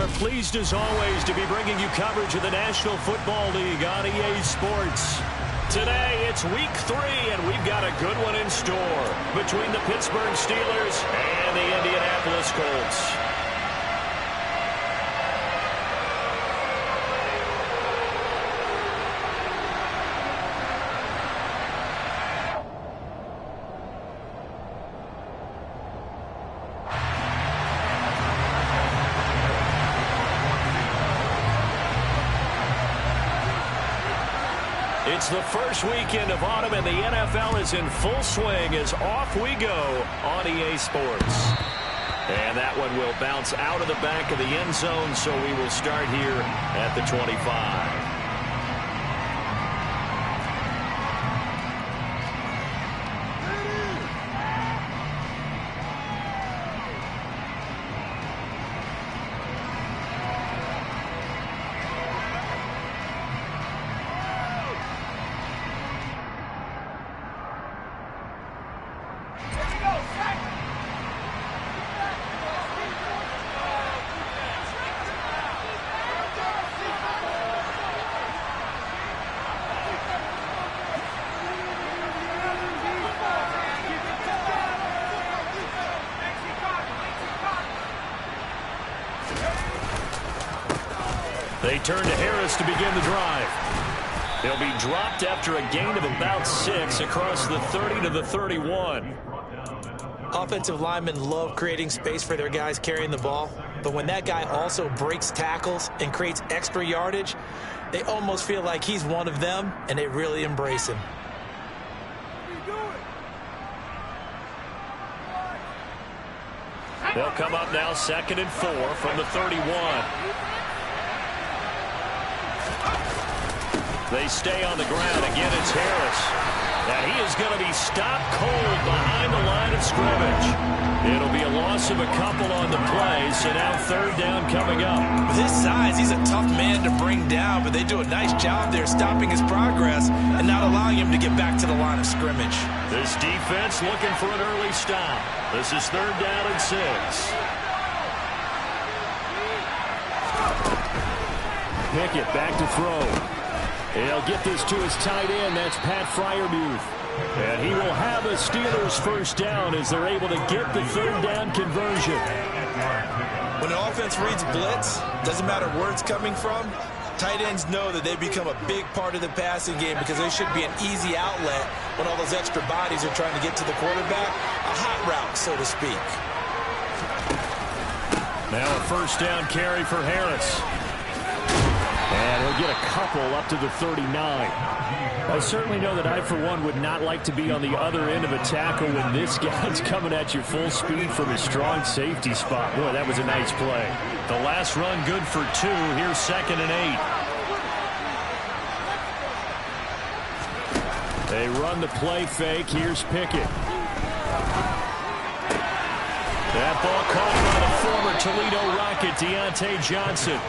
are pleased as always to be bringing you coverage of the National Football League on EA Sports. Today it's week 3 and we've got a good one in store between the Pittsburgh Steelers and the Indianapolis Colts. It's the first weekend of autumn, and the NFL is in full swing as off we go on EA Sports. And that one will bounce out of the back of the end zone, so we will start here at the 25. They turn to Harris to begin the drive. He'll be dropped after a gain of about 6 across the 30 to the 31. Offensive linemen love creating space for their guys carrying the ball, but when that guy also breaks tackles and creates extra yardage, they almost feel like he's one of them, and they really embrace him. They'll come up now 2nd and 4 from the 31. They stay on the ground. Again, it's Harris. And he is going to be stopped cold behind the line of scrimmage. It'll be a loss of a couple on the play, so now 3rd down coming up. With his size, he's a tough man to bring down, but they do a nice job there stopping his progress and not allowing him to get back to the line of scrimmage. This defense looking for an early stop. This is 3rd down and 6. Pickett back to throw. He'll get this to his tight end. That's Pat Freiermuth. And he will have a Steelers 1st down as they're able to get the 3rd down conversion. When the offense reads blitz, doesn't matter where it's coming from, tight ends know that they become a big part of the passing game because they should be an easy outlet when all those extra bodies are trying to get to the quarterback. A hot route, so to speak. Now a 1st down carry for Harris. And he'll get a couple up to the 39. I certainly know that I, for one, would not like to be on the other end of a tackle when this guy's coming at you full speed from a strong safety spot. Boy, that was a nice play. The last run good for 2. Here's 2nd and 8. They run the play fake. Here's Pickett. That ball caught by the former Toledo Rocket, Deontay Johnson.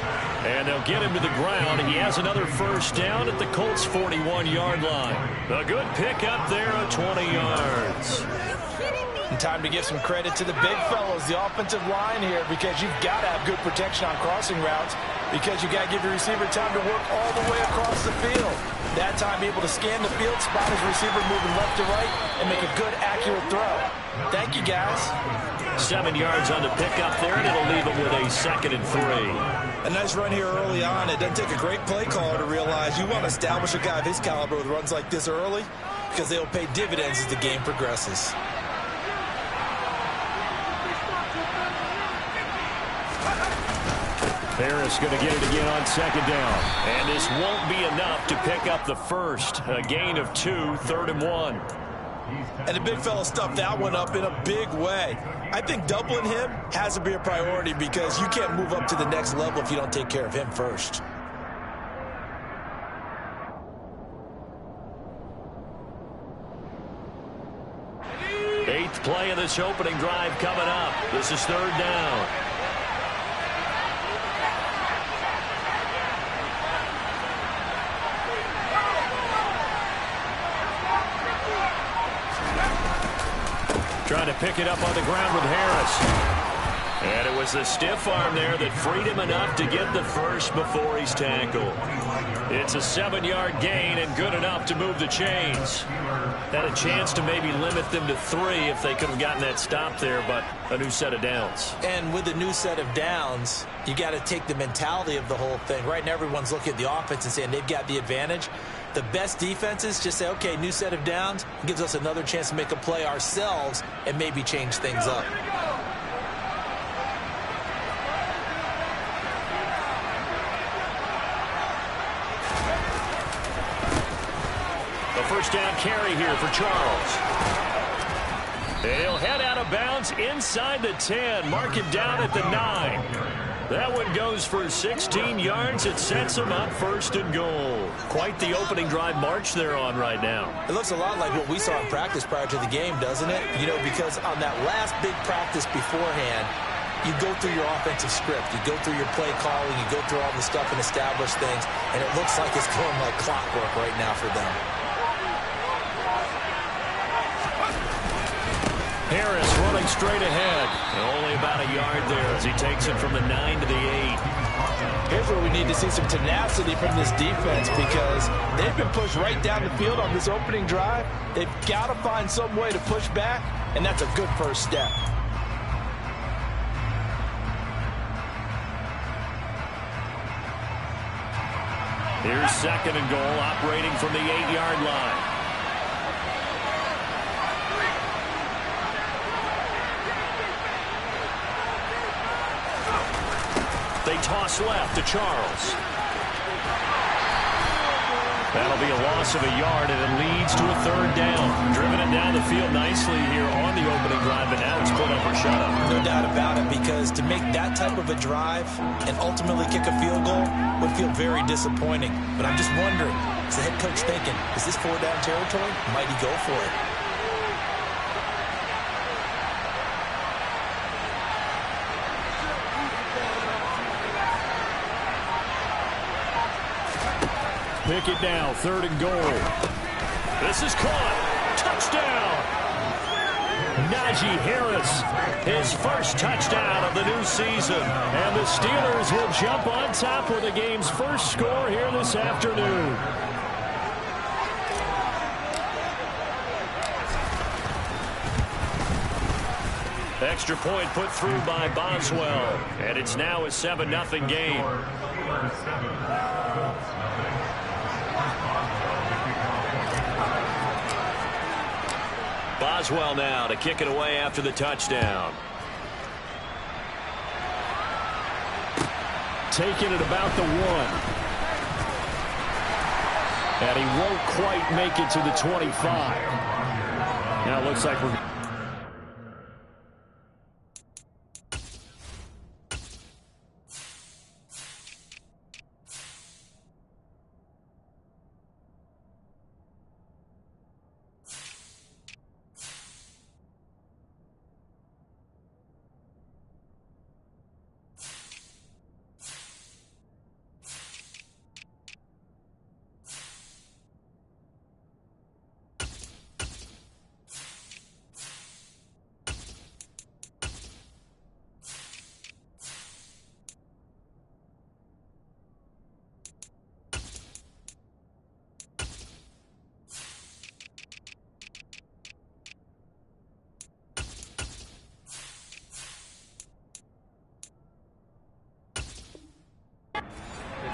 And they'll get him to the ground. He has another 1st down at the Colts' 41-yard line. A good pick up there of 20 yards. And time to give some credit to the big fellows, the offensive line here, because you've got to have good protection on crossing routes, because you've got to give your receiver time to work all the way across the field. That time, be able to scan the field, spot his receiver moving left to right, and make a good, accurate throw. Thank you, guys. 7 yards on the pickup there, and it'll leave him with a 2nd and 3. A nice run here early on. It doesn't take a great play caller to realize you want to establish a guy of his caliber with runs like this early because they'll pay dividends as the game progresses. Harris going to get it again on 2nd down. And this won't be enough to pick up the 1st. A gain of 2, 3rd and 1. And the big fella stuffed that one up in a big way. I think doubling him has to be a priority because you can't move up to the next level if you don't take care of him first. Eighth play of this opening drive coming up. This is 3rd down. Trying to pick it up on the ground with Harris. And it was the stiff arm there that freed him enough to get the first before he's tackled. It's a 7-yard gain and good enough to move the chains. Had a chance to maybe limit them to 3 if they could have gotten that stop there, but a new set of downs. And with a new set of downs, you got to take the mentality of the whole thing. Right now, everyone's looking at the offense and saying they've got the advantage. The best defenses just say, okay, new set of downs. It gives us another chance to make a play ourselves and maybe change things up. First down carry here for Charles. They'll head out of bounds inside the 10. Mark him down at the 9. That one goes for 16 yards. It sets them up first and goal. Quite the opening drive march they're on right now. It looks a lot like what we saw in practice prior to the game, doesn't it? You know, because on that last big practice beforehand, you go through your offensive script. You go through your play calling. You go through all the stuff and establish things. And it looks like it's going like clockwork right now for them. Harris running straight ahead. Only about a yard there as he takes it from the 9 to the 8. Here's where we need to see some tenacity from this defense because they've been pushed right down the field on this opening drive. They've got to find some way to push back, and that's a good first step. Here's second and goal, operating from the 8-yard line. They toss left to Charles. That'll be a loss of a yard, and it leads to a third down. Driven it down the field nicely here on the opening drive, but now it's put up or shut up. No doubt about it, because to make that type of a drive and ultimately kick a field goal would feel very disappointing. But I'm just wondering, is the head coach thinking, is this 4-down territory? Might he go for it? Pick it now, third and goal. This is caught. Touchdown. Najee Harris, his first touchdown of the new season. And the Steelers will jump on top with the game's first score here this afternoon. Extra point put through by Boswell. And it's now a 7-0 game. Boswell now to kick it away after the touchdown. Taking it about the 1. And he won't quite make it to the 25. Now it looks like we're...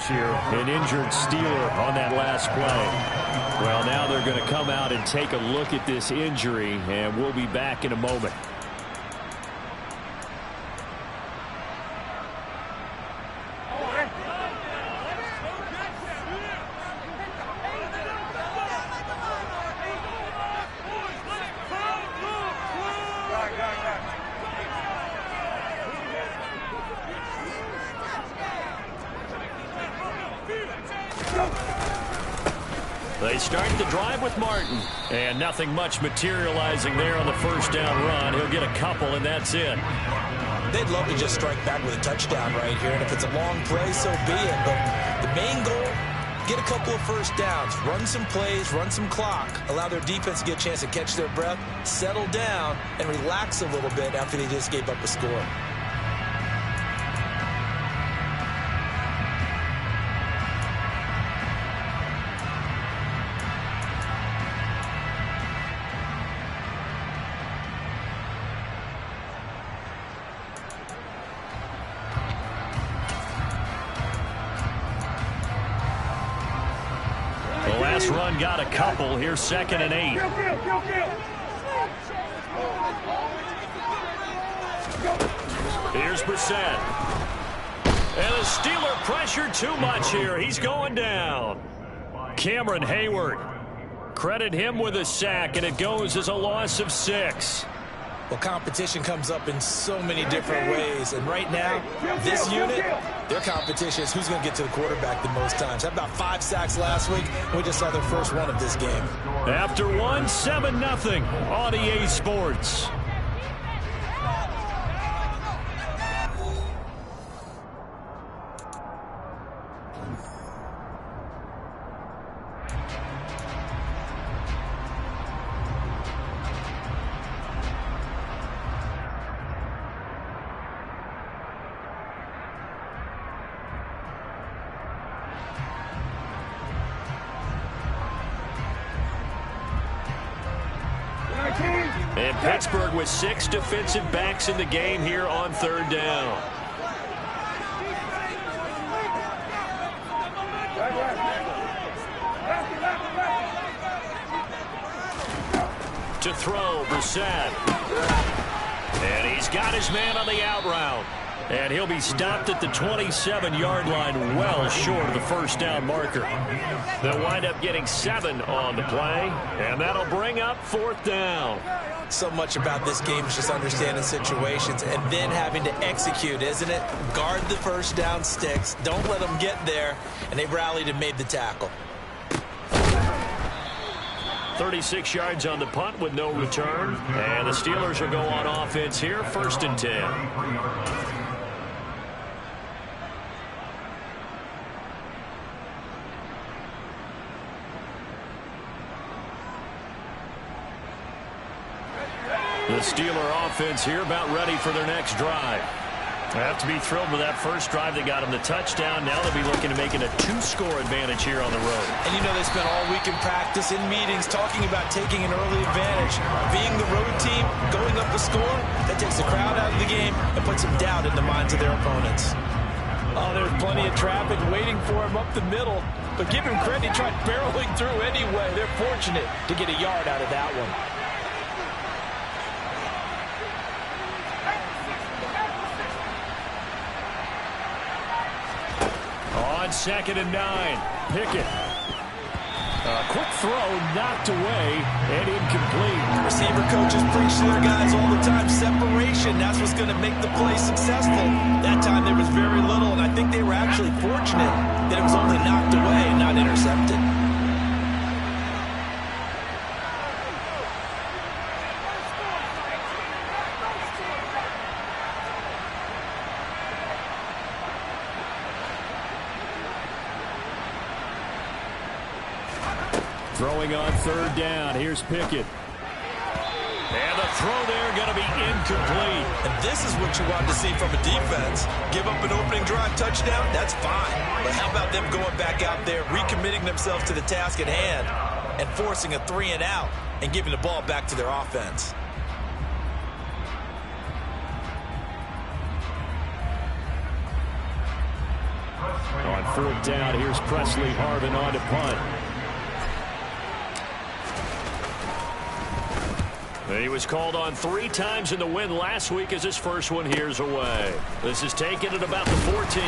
Here, an injured Steeler on that last play. Well, now they're going to come out and take a look at this injury, and we'll be back in a moment. They start the drive with Martin. And nothing much materializing there on the first down run. He'll get a couple, and that's it. They'd love to just strike back with a touchdown right here. And if it's a long play, so be it. But the main goal, get a couple of first downs. Run some plays, run some clock. Allow their defense to get a chance to catch their breath, settle down, and relax a little bit after they just gave up a score. one got a couple. Here's 2nd and 8. Here's Brissett. And the Steeler pressure too much here. He's going down. Cameron Hayward. Credit him with a sack, and it goes as a loss of 6. Well, competition comes up in so many different ways. And right now, this unit, their competition is who's going to get to the quarterback the most times. Had about 5 sacks last week. We just saw their first one of this game. After one, 7-0 on EA Sports. And Pittsburgh with 6 defensive backs in the game here on 3rd down. To throw, Brissett. And he's got his man on the out route. And he'll be stopped at the 27-yard line, well short of the first down marker. They'll wind up getting 7 on the play, and that'll bring up 4th down. So much about this game is just understanding situations and then having to execute, isn't it? Guard the first down sticks. Don't let them get there. And they rallied and made the tackle. 36 yards on the punt with no return. And the Steelers will go on offense here, 1st and 10. The Steeler offense here about ready for their next drive. They have to be thrilled with that first drive that got them the touchdown. Now they'll be looking to make it a 2-score advantage here on the road. And you know they spent all week in practice, in meetings, talking about taking an early advantage. Being the road team, going up a score, that takes the crowd out of the game and puts some doubt in the minds of their opponents. Oh, there's plenty of traffic waiting for him up the middle. But give him credit, he tried barreling through anyway. They're fortunate to get a yard out of that one. On 2nd and 9, Pickett. A quick throw, knocked away, and incomplete. Receiver coaches preach to their guys all the time. Separation, that's what's going to make the play successful. That time there was very little, and I think they were actually fortunate that it was only knocked away and not intercepted. Throwing on 3rd down. Here's Pickett. And the throw there going to be incomplete. And this is what you want to see from a defense. Give up an opening drive touchdown, that's fine. But how about them going back out there, recommitting themselves to the task at hand, and forcing a 3-and-out and giving the ball back to their offense. On 4th down, here's Presley Harvin on to punt. He was called on 3 times in the win last week as his first one here's away. This is taken at about the 14.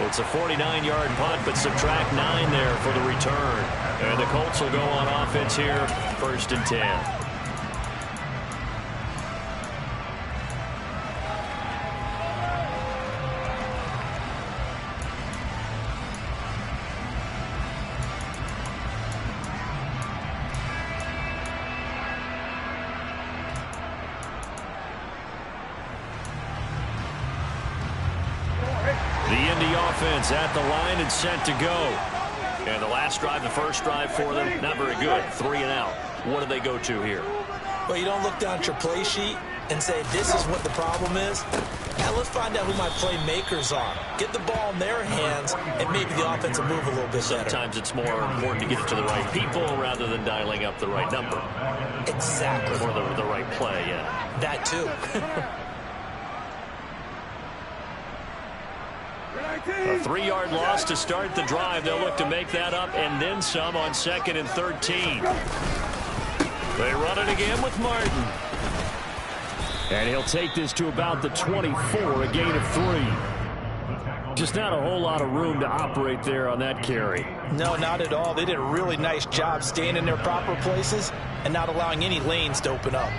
It's a 49-yard punt, but subtract 9 there for the return. And the Colts will go on offense here, 1st and 10. At the line and set to go. And the last drive, the first drive for them, not very good. 3-and-out. What do they go to here? Well, you don't look down at your play sheet and say, this is what the problem is. Now let's find out who my playmakers are. Get the ball in their hands, and maybe the offense will move a little bit better. Sometimes it's more important to get it to the right people rather than dialing up the right number. Exactly. Or the right play, yeah. That too. A 3-yard loss to start the drive. They'll look to make that up and then some on 2nd and 13. They run it again with Martin. And he'll take this to about the 24, a gain of 3. Just not a whole lot of room to operate there on that carry. No, not at all. They did a really nice job staying in their proper places and not allowing any lanes to open up.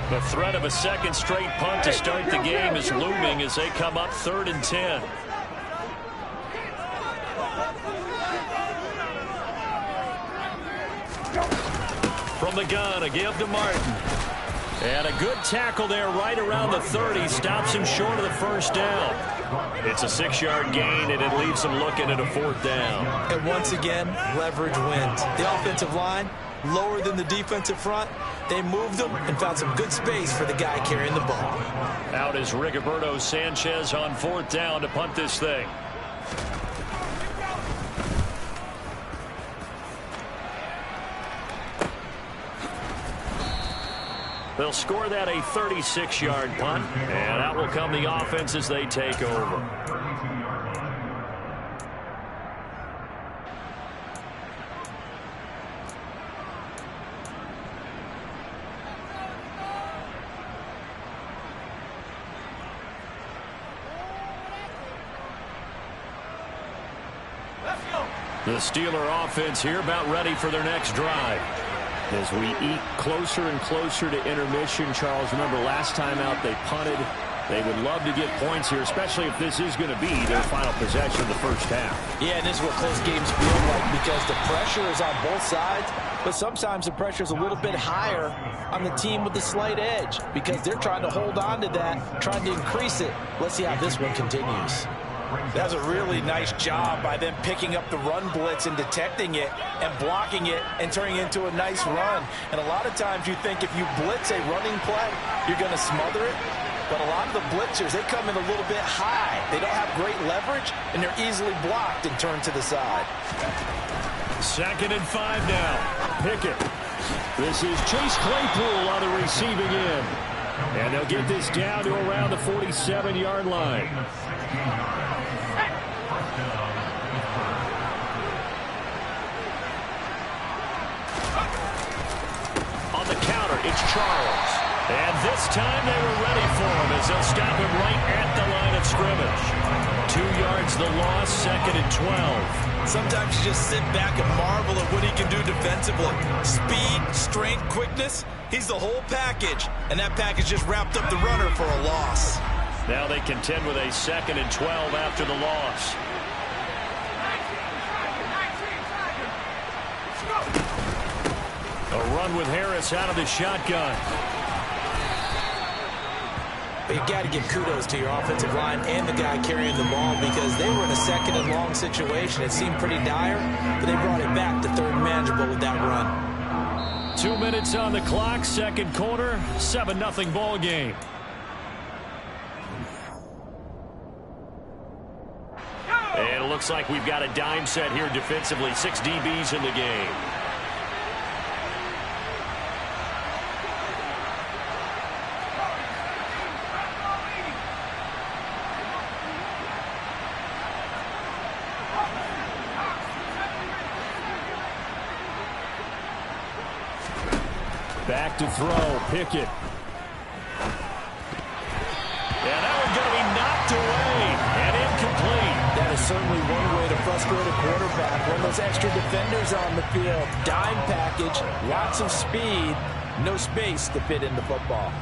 The threat of a second straight punt to start the game is looming as they come up 3rd and 10. From the gun, a give to Martin. And a good tackle there right around the 30. Stops him short of the first down. It's a 6-yard gain, and it leaves them looking at a 4th down. And once again, leverage wins. The offensive line, lower than the defensive front. They moved them and found some good space for the guy carrying the ball. Out is Rigoberto Sanchez on 4th down to punt this thing. They'll score that a 36-yard punt, and out will come the offense as they take over. The Steeler offense here about ready for their next drive. As we eat closer and closer to intermission, Charles, remember last time out they punted. They would love to get points here, especially if this is going to be their final possession of the first half. Yeah, and this is what close games feel like because the pressure is on both sides, but sometimes the pressure is a little bit higher on the team with the slight edge because they're trying to hold on to that, trying to increase it. Let's see how this one continues. That's a really nice job by them picking up the run blitz and detecting it and blocking it and turning it into a nice run. And a lot of times you think if you blitz a running play, you're going to smother it. But a lot of the blitzers, they come in a little bit high. They don't have great leverage, and they're easily blocked and turned to the side. 2nd and 5 now. Pickett. This is Chase Claypool on the receiving end. And they'll get this down to around the 47-yard line. On the counter, it's Charles. And this time they were ready for him as they'll stop him right at the line of scrimmage. 2 yards the loss, 2nd and 12. Sometimes you just sit back and marvel at what he can do defensively. Speed, strength, quickness, he's the whole package. And that package just wrapped up the runner for a loss. Now they contend with a 2nd and 12 after the loss. A run with Harris out of the shotgun. But you got to give kudos to your offensive line and the guy carrying the ball because they were in a 2nd and long situation. It seemed pretty dire, but they brought it back to 3rd and manageable with that run. 2 minutes on the clock, 2nd quarter, 7-0 ball game. And it looks like we've got a dime set here defensively. 6 DBs in the game. Back to throw, Pickett. And that one's going to be knocked away and incomplete. That is certainly one way to frustrate a quarterback. When those extra defenders are on the field, dime package, lots of speed, no space to fit in the football.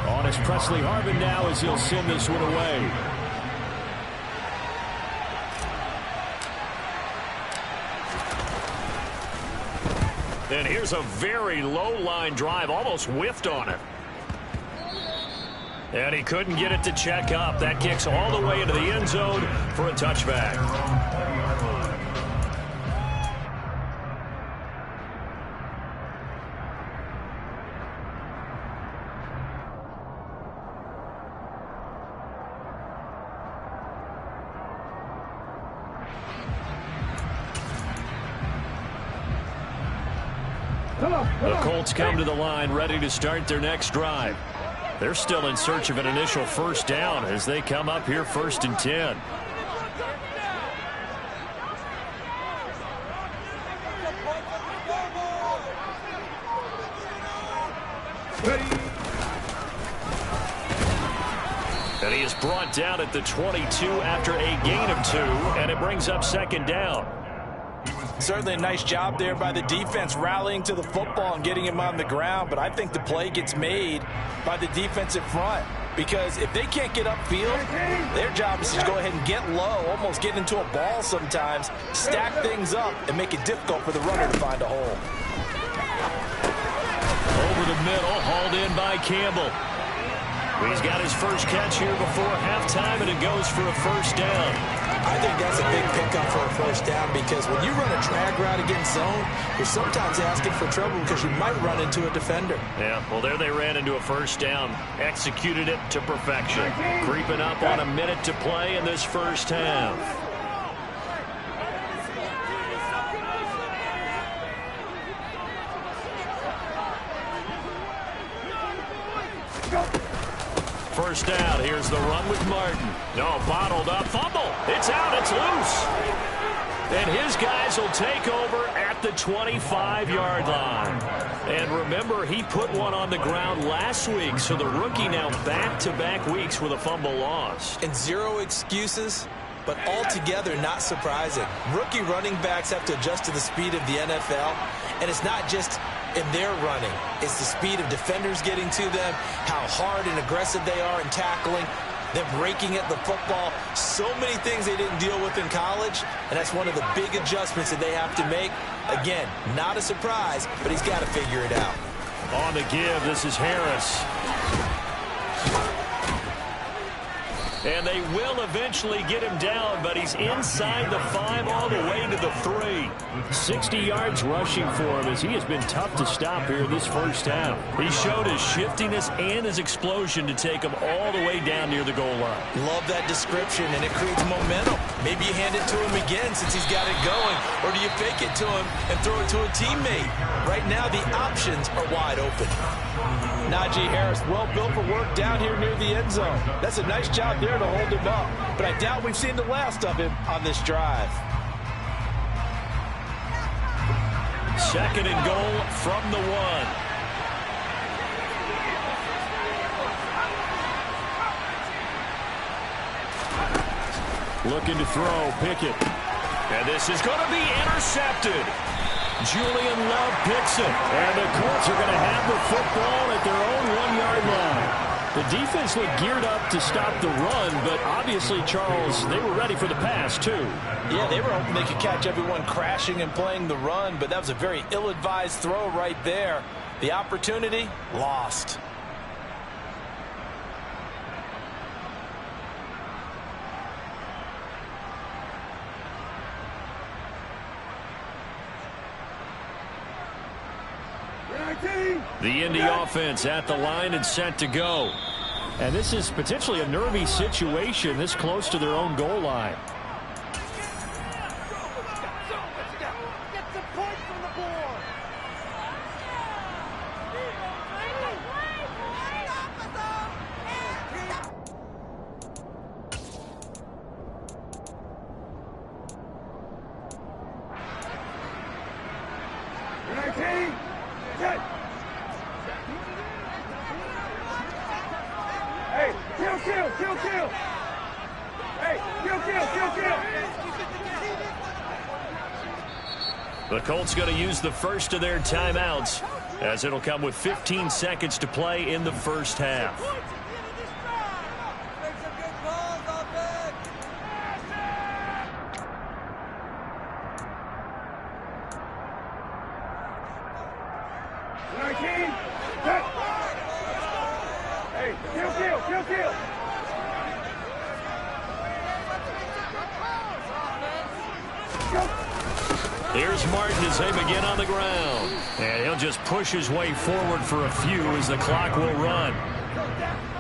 On is Presley Harvin now as he'll send this one away. And here's a very low line drive, almost whiffed on it. And he couldn't get it to check up. That kicks all the way into the end zone for a touchback. The Colts come to the line ready to start their next drive. They're still in search of an initial first down as they come up here 1st and 10. And he is brought down at the 22 after a gain of 2, and it brings up 2nd down. Certainly a nice job there by the defense rallying to the football and getting him on the ground, but I think the play gets made by the defensive front because if they can't get upfield, their job is to go ahead and get low, almost get into a ball sometimes, stack things up, and make it difficult for the runner to find a hole. Over the middle, hauled in by Campbell. He's got his first catch here before halftime, and it goes for a first down. I think that's a big pickup for a first down because when you run a drag route against zone, you're sometimes asking for trouble because you might run into a defender. Yeah, well, there they ran into a first down. Executed it to perfection. Creeping up on a minute to play in this first half. First down. Here's the run with Martin. No, bottled up. Fumble. It's out. It's loose. And his guys will take over at the 25-yard line. And remember, he put one on the ground last week, so the rookie now back-to-back weeks with a fumble lost. And zero excuses, but altogether not surprising. Rookie running backs have to adjust to the speed of the NFL, and it's not just in their running. It's the speed of defenders getting to them, how hard and aggressive they are in tackling, them raking at the football. So many things they didn't deal with in college, and that's one of the big adjustments that they have to make. Again, not a surprise, but he's got to figure it out. On the give, this is Harris. And they will eventually get him down, but he's inside the 5 all the way to the 3. 60 yards rushing for him as he has been tough to stop here this first half. He showed his shiftiness and his explosion to take him all the way down near the goal line. Love that description, and it creates momentum. Maybe you hand it to him again since he's got it going, or do you fake it to him and throw it to a teammate? Right now, the options are wide open. Najee Harris, well built for work down here near the end zone. That's a nice job there to hold him up, but I doubt we've seen the last of him on this drive. 2nd and goal from the 1. Looking to throw, Pickett. And this is going to be intercepted. Julian Love picks it. And the Colts are going to have the football at their own 1-yard line. The defense looked geared up to stop the run, but obviously, Charles, they were ready for the pass, too. Yeah, they were hoping they could catch everyone crashing and playing the run, but that was a very ill-advised throw right there. The opportunity, lost. The Indy offense at the line and set to go. And this is potentially a nervy situation this close to their own goal line. The Colts going to use the first of their timeouts as it'll come with 15 seconds to play in the first half. Here's Martin as they begin on the ground. And he'll just push his way forward for a few as the clock will run.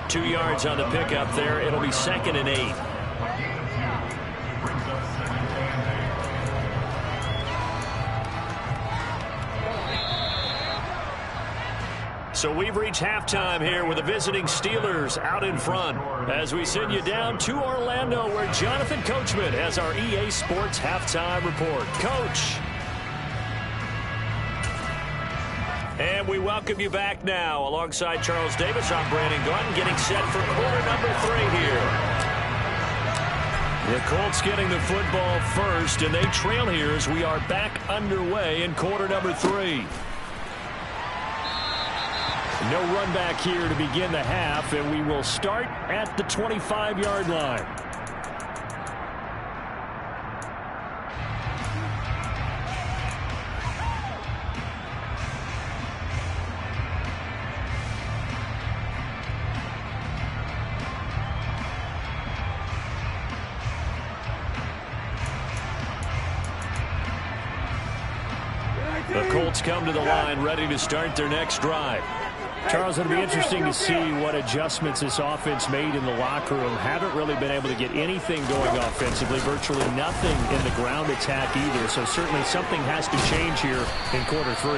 2 yards on the pickup there. It'll be 2nd and 8. So we've reached halftime here with the visiting Steelers out in front as we send you down to Orlando where Jonathan Coachman has our EA Sports halftime report. Coach. And we welcome you back now. Alongside Charles Davis, I'm Brandon Gordon getting set for quarter number 3 here. The Colts getting the football first, and they trail here as we are back underway in quarter number 3. No run back here to begin the half, and we will start at the 25-yard line. The Colts come to the line ready to start their next drive. Charles, it'll be interesting to see what adjustments this offense made in the locker room. Haven't really been able to get anything going offensively, virtually nothing in the ground attack either. So certainly something has to change here in quarter 3.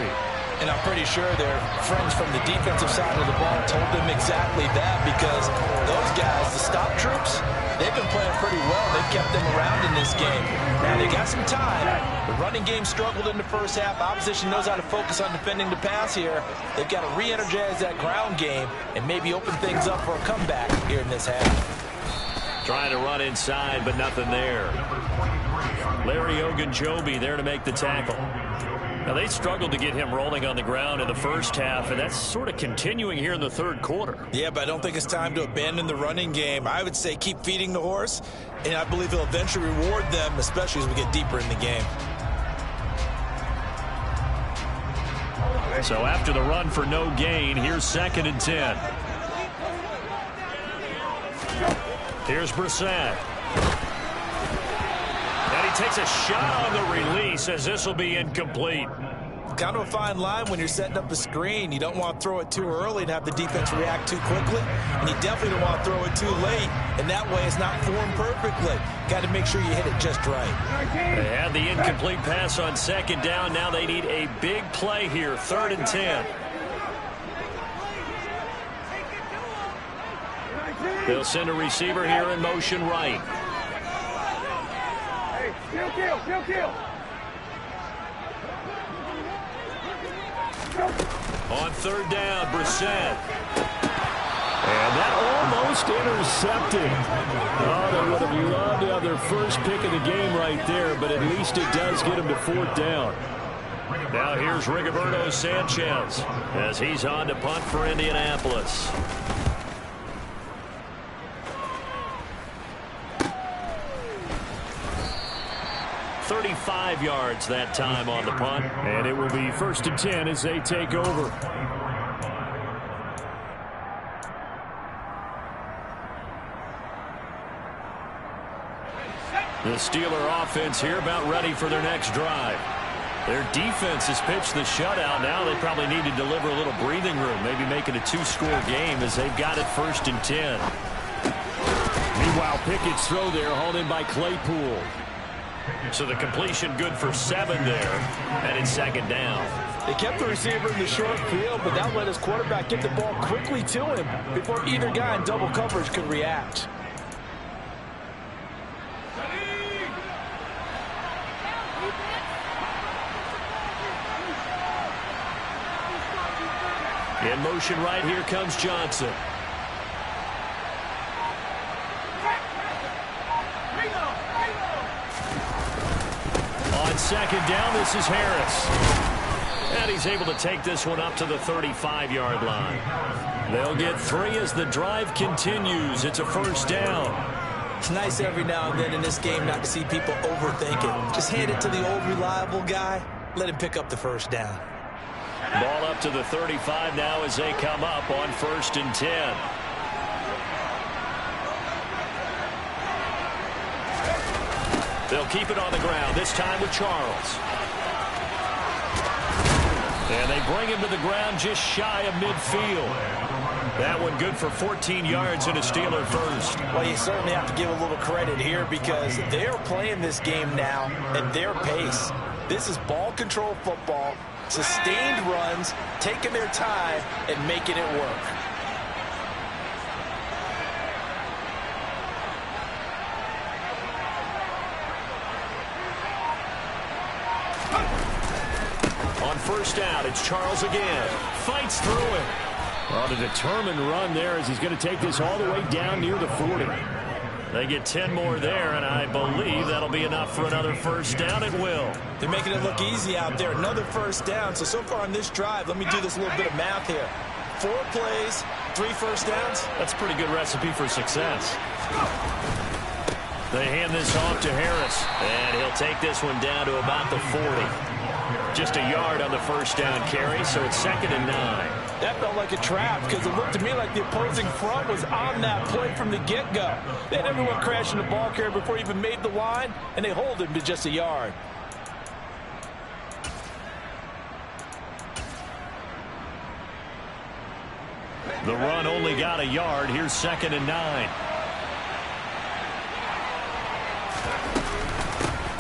And I'm pretty sure their friends from the defensive side of the ball told them exactly that, because those guys, the stop troops, they've been playing pretty well. They've kept them around in this game. Now they got some time. The running game struggled in the first half. Opposition knows how to focus on defending the pass here. They've got to re-energize that ground game and maybe open things up for a comeback here in this half. Trying to run inside, but nothing there. Larry Ogunjobi there to make the tackle. Now, they struggled to get him rolling on the ground in the first half, and that's sort of continuing here in the third quarter. Yeah, but I don't think it's time to abandon the running game. I would say keep feeding the horse, and I believe he'll eventually reward them, especially as we get deeper in the game. So after the run for no gain, here's 2nd and 10. Here's Brissett. And he takes a shot on the release as this will be incomplete. Kind of a fine line when you're setting up a screen. You don't want to throw it too early and have the defense react too quickly. And you definitely don't want to throw it too late. And that way it's not formed perfectly. Got to make sure you hit it just right. They had the incomplete pass on 2nd down. Now they need a big play here. 3rd and 10. They'll send a receiver here in motion right. Kill. On 3rd down, Brissett. And that almost intercepted. Oh, they would have loved to have their first pick of the game right there, but at least it does get them to 4th down. Now here's Rigoberto Sanchez as he's on to punt for Indianapolis. 35 yards that time on the punt. And it will be 1st and 10 as they take over. The Steeler offense here about ready for their next drive. Their defense has pitched the shutout. Now they probably need to deliver a little breathing room, maybe make it a 2-score game as they've got it 1st and 10. Meanwhile, Pickett's throw there hauled in by Claypool. So the completion good for 7 there, and it's 2nd down. They kept the receiver in the short field, but that let his quarterback get the ball quickly to him before either guy in double coverage could react. In motion right, here comes Johnson. On 2nd down, this is Harris. And he's able to take this one up to the 35-yard line. They'll get 3 as the drive continues. It's a 1st down. It's nice every now and then in this game not to see people overthink it. Just hand it to the old reliable guy. Let him pick up the 1st down. Ball up to the 35 now as they come up on 1st and 10. They'll keep it on the ground, this time with Charles. And they bring him to the ground just shy of midfield. That one good for 14 yards and a Steeler first. Well, you certainly have to give a little credit here because they're playing this game now at their pace. This is ball control football. sustained runs, taking their time, and making it work. On first down, it's Charles again. Fights through it. Well, the determined run there as he's going to take this all the way down near the 40. They get 10 more there, and I believe that'll be enough for another first down. It will. They're making it look easy out there. Another first down. So far on this drive, let me do this little bit of math here. 4 plays, 3 first downs. That's a pretty good recipe for success. They hand this off to Harris, and he'll take this one down to about the 40. Just a yard on the first down carry, so it's 2nd and 9. That felt like a trap because it looked to me like the opposing front was on that play from the get-go. They had everyone crashing the ball carrier before he even made the line, and they hold him to just a yard. The run only got a yard. Here's 2nd and 9.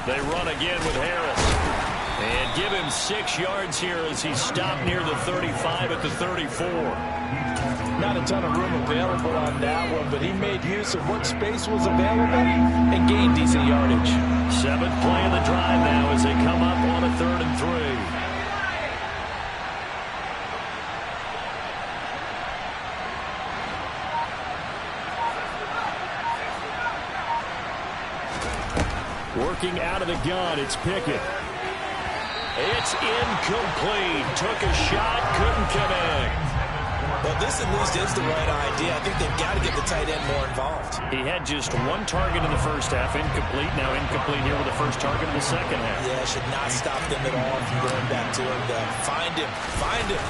They run again with Harris. And give him 6 yards here as he's stopped near the 35 at the 34. Not a ton of room available on that one, but he made use of what space was available and gained decent yardage. 7th play of the drive now as they come up on a 3rd and 3. Working out of the gun, it's Pickett. It's incomplete. Took a shot, couldn't connect. Well, this at least is the right idea. I think they've got to get the tight end more involved. He had just 1 target in the first half, incomplete. Now incomplete here with the first target in the second half. Yeah, should not stop them at all from going back to him. Find him. Find him.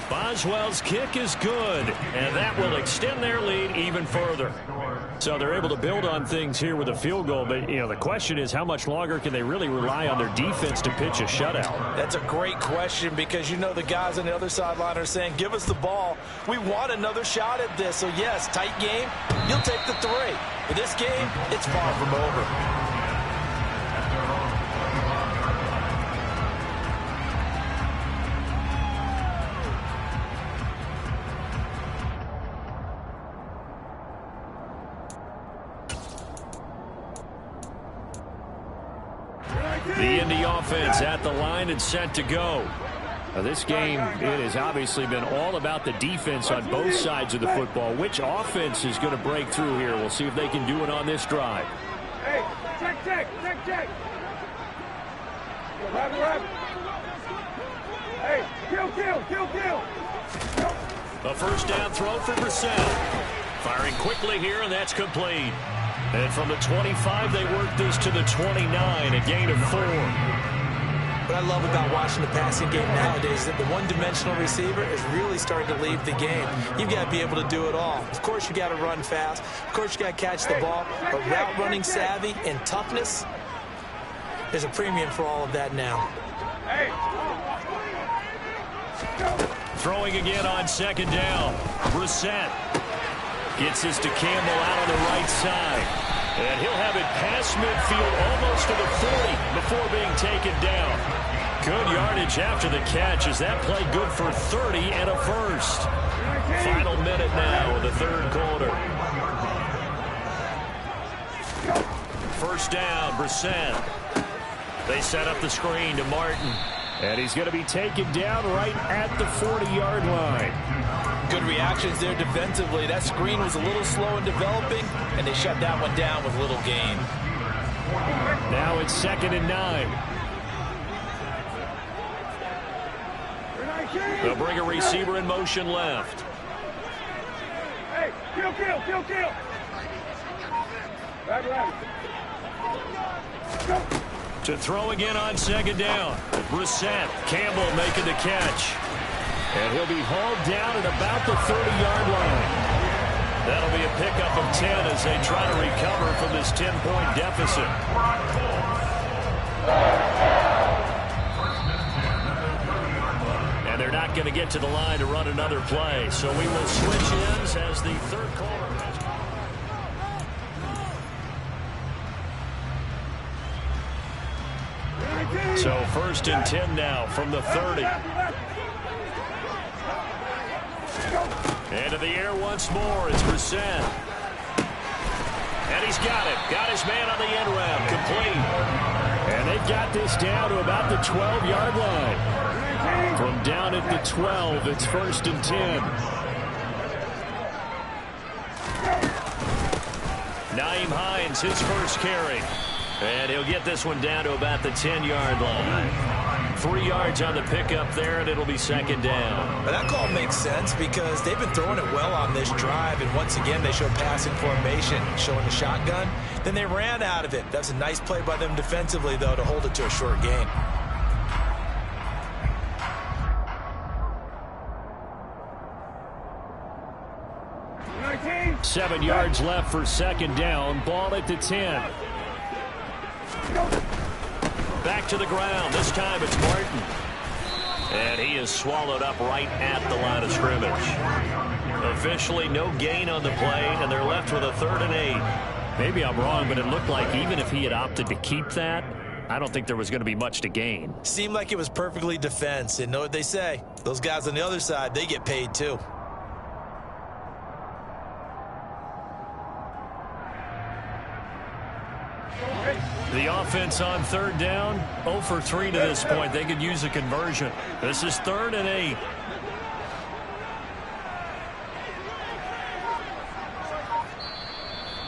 Boswell's kick is good, and that will extend their lead even further. So they're able to build on things here with a field goal, but, you know, the question is how much longer can they really rely on their defense to pitch a shutout? That's a great question because, you know, the guys on the other sideline are saying, give us the ball. We want another shot at this. So, yes, tight game, you'll take the 3. In this game, it's far from over. The Indy offense at the line and set to go. Now this game, it has obviously been all about the defense on both sides of the football. Which offense is going to break through here? We'll see if they can do it on this drive. Hey, check. Hey, kill. A first down throw for Brissett. Firing quickly here, and that's complete. And from the 25, they work this to the 29, a gain of 4. What I love about watching the passing game nowadays is that the one-dimensional receiver is really starting to leave the game. You've got to be able to do it all. Of course, you got to run fast. Of course, you got to catch the ball. But route running savvy and toughness, there's a premium for all of that now. Throwing again on 2nd down. Brissett gets this to Campbell out on the right side. And he'll have it past midfield almost to the 40 before being taken down. Good yardage after the catch. Is that play good for 30 and a first? Final minute now of the 3rd quarter. First down, Brissett. They set up the screen to Martin. And he's going to be taken down right at the 40-yard line. Good reactions there defensively. That screen was a little slow in developing, and they shut that one down with little gain. Now it's 2nd and 9. They'll bring a receiver in motion left. Hey, kill. Right. Go. To throw again on 2nd down. Brissett, Campbell making the catch. And he'll be hauled down at about the 30-yard line. That'll be a pickup of 10 as they try to recover from this 10-point deficit. And they're not going to get to the line to run another play. So we will switch ends as the 3rd quarter. So First and 10 now from the 30. Into the air once more. It's Brissett. And he's got it. Got his man on the end round. Complete. And they've got this down to about the 12-yard line. From down at the 12, it's first and 10. Nyheim Hines, his first carry. And he'll get this one down to about the 10-yard line. 3 yards on the pickup there, and it'll be second down. But that call makes sense because they've been throwing it well on this drive, and once again they showed passing formation, showing the shotgun. Then they ran out of it. That's a nice play by them defensively, though, to hold it to a short gain. Nineteen. 7 yards left for second down. Ball at the 10. Back to the ground. This time it's Martin. And he is swallowed up right at the line of scrimmage. Officially no gain on the play, and they're left with a 3rd and 8. Maybe I'm wrong, but it looked like even if he had opted to keep that, I don't think there was going to be much to gain. Seemed like it was perfectly defense, and know what they say. Those guys on the other side, they get paid too. The offense on 3rd down, 0 for 3 to this point. They could use a conversion. This is 3rd and 8.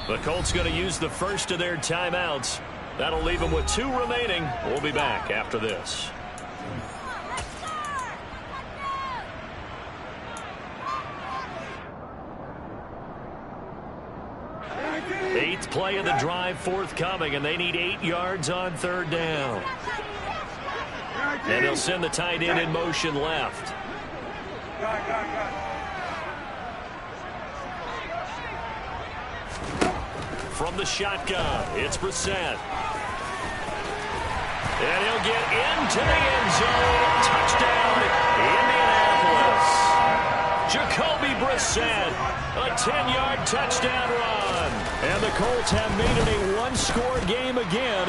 The Colts going to use the first of their timeouts. That'll leave them with 2 remaining. We'll be back after this. 8th play of the drive forthcoming, and they need 8 yards on 3rd down. And they'll send the tight end in motion left. From the shotgun, it's Brissett. And he'll get into the end zone. Touchdown, Indianapolis. Jacoby Brissett, a 10-yard touchdown run. And the Colts have made it a 1-score game again.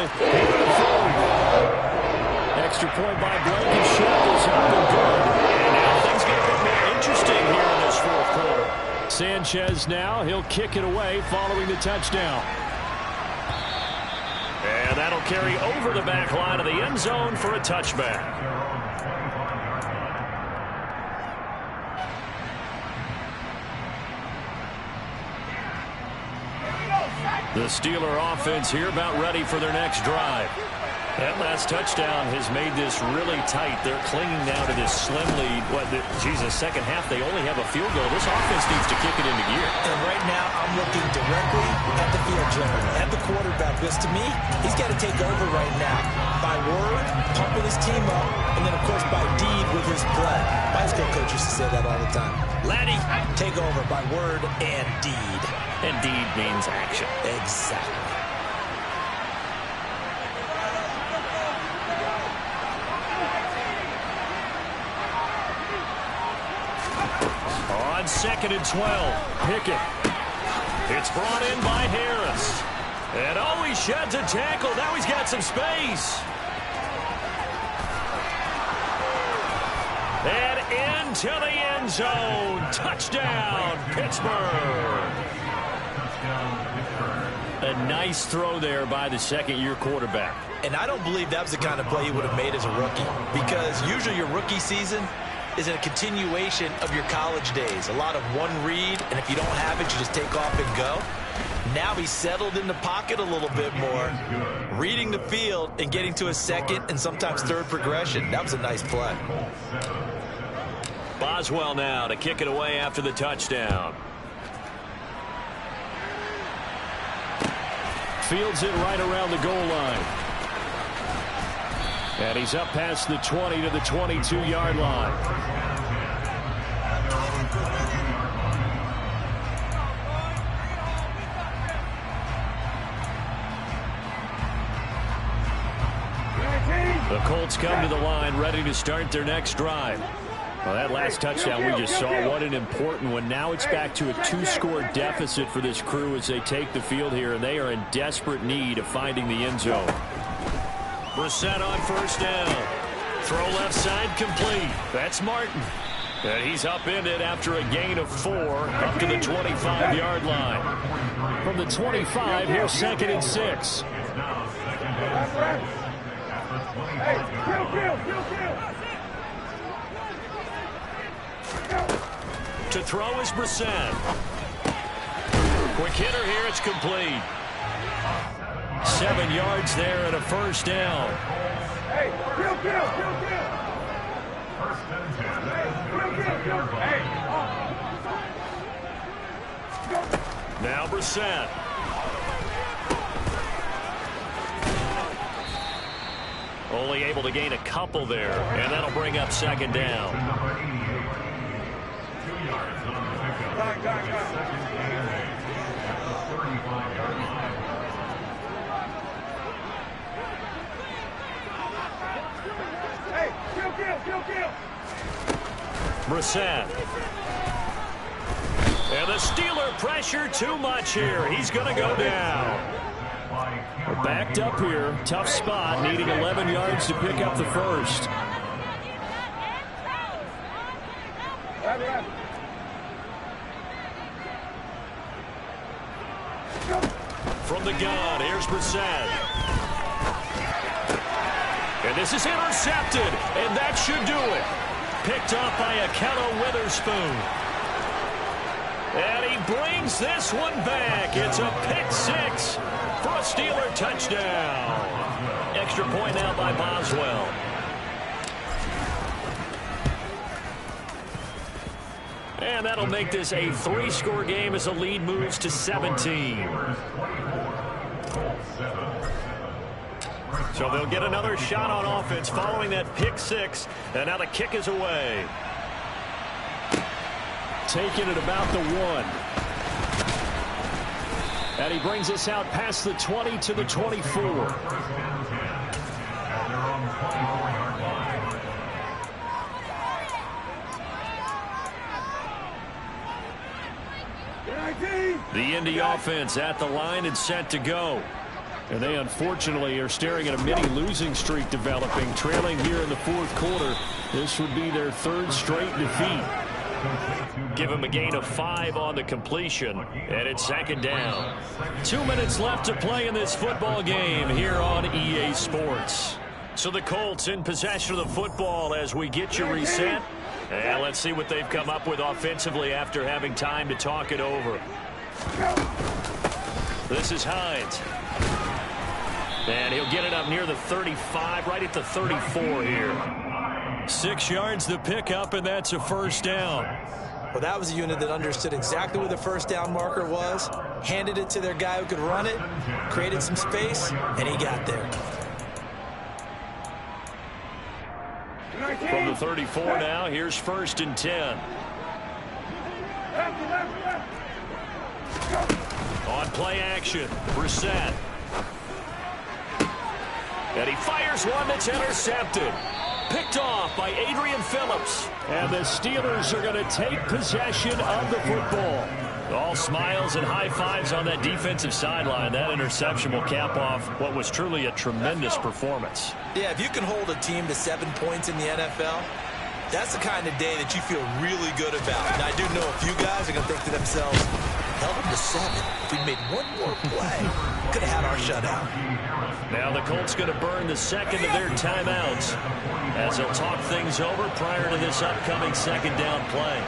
Extra point by Blankenship is up and good. And now things get a bit more interesting here in this 4th quarter. Sanchez now, he'll kick it away following the touchdown. And that'll carry over the back line of the end zone for a touchback. The Steeler offense here about ready for their next drive. That last touchdown has made this really tight. They're clinging now to this slim lead. Second half, they only have a field goal. This offense needs to kick it into gear. And right now, I'm looking directly at the field general, at the quarterback, because to me, he's got to take over right now. By word, pumping his team up, and then, of course, by deed with his play. My high school coach used to say that all the time. Laddie, take over by word and deed. And deed means action. Exactly. On 2nd and 12, Pickett. It's brought in by Harris. And oh, he sheds a tackle. Now he's got some space. And into the end zone. Touchdown, Pittsburgh. A nice throw there by the second-year quarterback. And I don't believe that was the kind of play he would have made as a rookie, because usually your rookie season is a continuation of your college days. A lot of one read, and if you don't have it, you just take off and go. Now he's settled in the pocket a little bit more, reading the field and getting to a second and sometimes third progression. That was a nice play. Boswell now to kick it away after the touchdown. Fields it right around the goal line. And he's up past the 20 to the 22-yard line. The Colts come to the line ready to start their next drive. Well, that last touchdown we just saw, what an important one. Now it's back to a 2-score deficit for this crew as they take the field here, and they are in desperate need of finding the end zone. Brissett on first down. Throw left side complete. That's Martin. And he's upended after a gain of 4 up to the 25-yard line. From the 25, here's 2nd and 6. To throw is Brissett. Quick hitter here, it's complete. 7 yards there and a first down. Hey, kill. Now Brissett. Only able to gain a couple there, and that'll bring up 2nd down. Hey, kill. Brissett. And the Steeler pressure too much here. He's going to go down. We're backed up here. Tough spot, needing 11 yards to pick up the first. From the gun, here's Brissett. And this is intercepted, and that should do it. Picked off by Akello Witherspoon. And he brings this one back. It's a pick 6 for a Steeler touchdown. Extra point now by Boswell. And that'll make this a 3-score game as the lead moves to 17. So they'll get another shot on offense following that pick 6. And now the kick is away. Taking it about the 1. And he brings us out past the 20 to the 24. The Indy offense at the line and set to go. And they unfortunately are staring at a mini losing streak developing, trailing here in the 4th quarter. This would be their 3rd straight defeat. Give him a gain of 5 on the completion, and it's 2nd down. 2 minutes left to play in this football game here on EA Sports. So the Colts in possession of the football as we get you reset. And let's see what they've come up with offensively after having time to talk it over. This is Hines. And he'll get it up near the 35, right at the 34 here. 6 yards the pickup, and that's a first down. Well, that was a unit that understood exactly where the first down marker was, handed it to their guy who could run it, created some space, and he got there. From the 34 now, here's 1st and 10. On play action, Brissett. And he fires one that's intercepted. Picked off by Adrian Phillips. And the Steelers are going to take possession of the football. All smiles and high fives on that defensive sideline. That interception will cap off what was truly a tremendous performance. Yeah, if you can hold a team to 7 points in the NFL, that's the kind of day that you feel really good about. And I do know a few guys are going to think to themselves, held them to 7. If we made one more play, we could have had our shutout. Now the Colts going to burn the 2nd of their timeouts as they'll talk things over prior to this upcoming 2nd down play.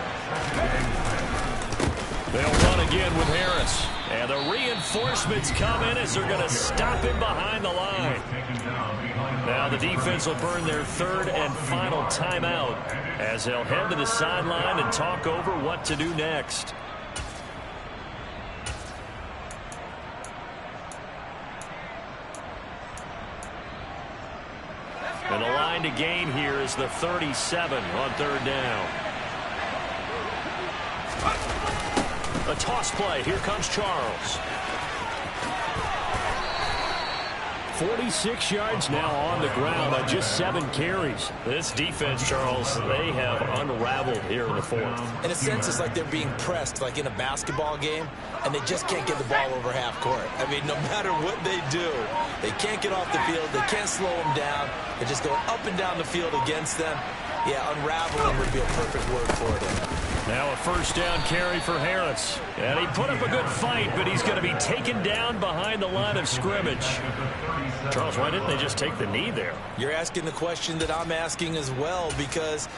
They'll run again with Harris. And the reinforcements come in as they're going to stop him behind the line. Now the defense will burn their 3rd and final timeout as they'll head to the sideline and talk over what to do next. And the line to gain here is the 37 on 3rd down. A toss play. Here comes Charles. 46 yards now on the ground on just 7 carries. This defense, Charles, they have unraveled here in the fourth. In a sense, it's like they're being pressed like in a basketball game, and they just can't get the ball over half court. I mean, no matter what they do, they can't get off the field. They can't slow them down. They're just going up and down the field against them. Yeah, unraveling would be a perfect word for them. Now a first down carry for Harris. And he put up a good fight, but he's going to be taken down behind the line of scrimmage. Charles, why didn't they just take the knee there? You're asking the question that I'm asking as well, because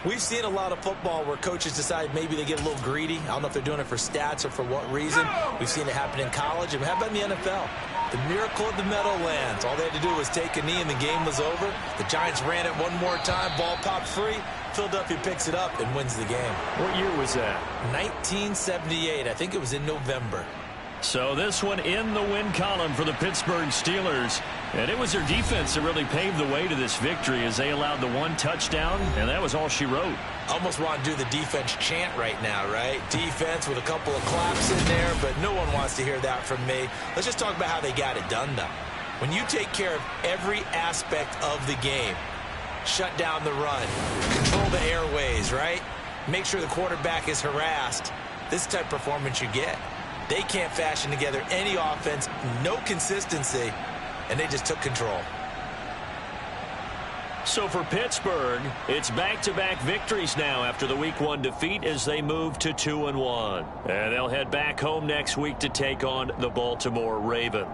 we've seen a lot of football where coaches decide maybe they get a little greedy. I don't know if they're doing it for stats or for what reason. We've seen it happen in college. And how about in the NFL? The miracle of the Meadowlands. All they had to do was take a knee and the game was over. The Giants ran it one more time. Ball popped free. Philadelphia picks it up and wins the game. What year was that? 1978. I think it was in November. So this one in the win column for the Pittsburgh Steelers. And it was their defense that really paved the way to this victory as they allowed the 1 touchdown, and that was all she wrote. Almost want to do the defense chant right now, right? Defense with a couple of claps in there, but no one wants to hear that from me. Let's just talk about how they got it done, though. When you take care of every aspect of the game, shut down the run, control the airways, right? Make sure the quarterback is harassed. This type of performance you get. They can't fashion together any offense, no consistency, and they just took control. So for Pittsburgh, it's back-to-back victories now after the Week 1 defeat as they move to 2-1. And they'll head back home next week to take on the Baltimore Ravens.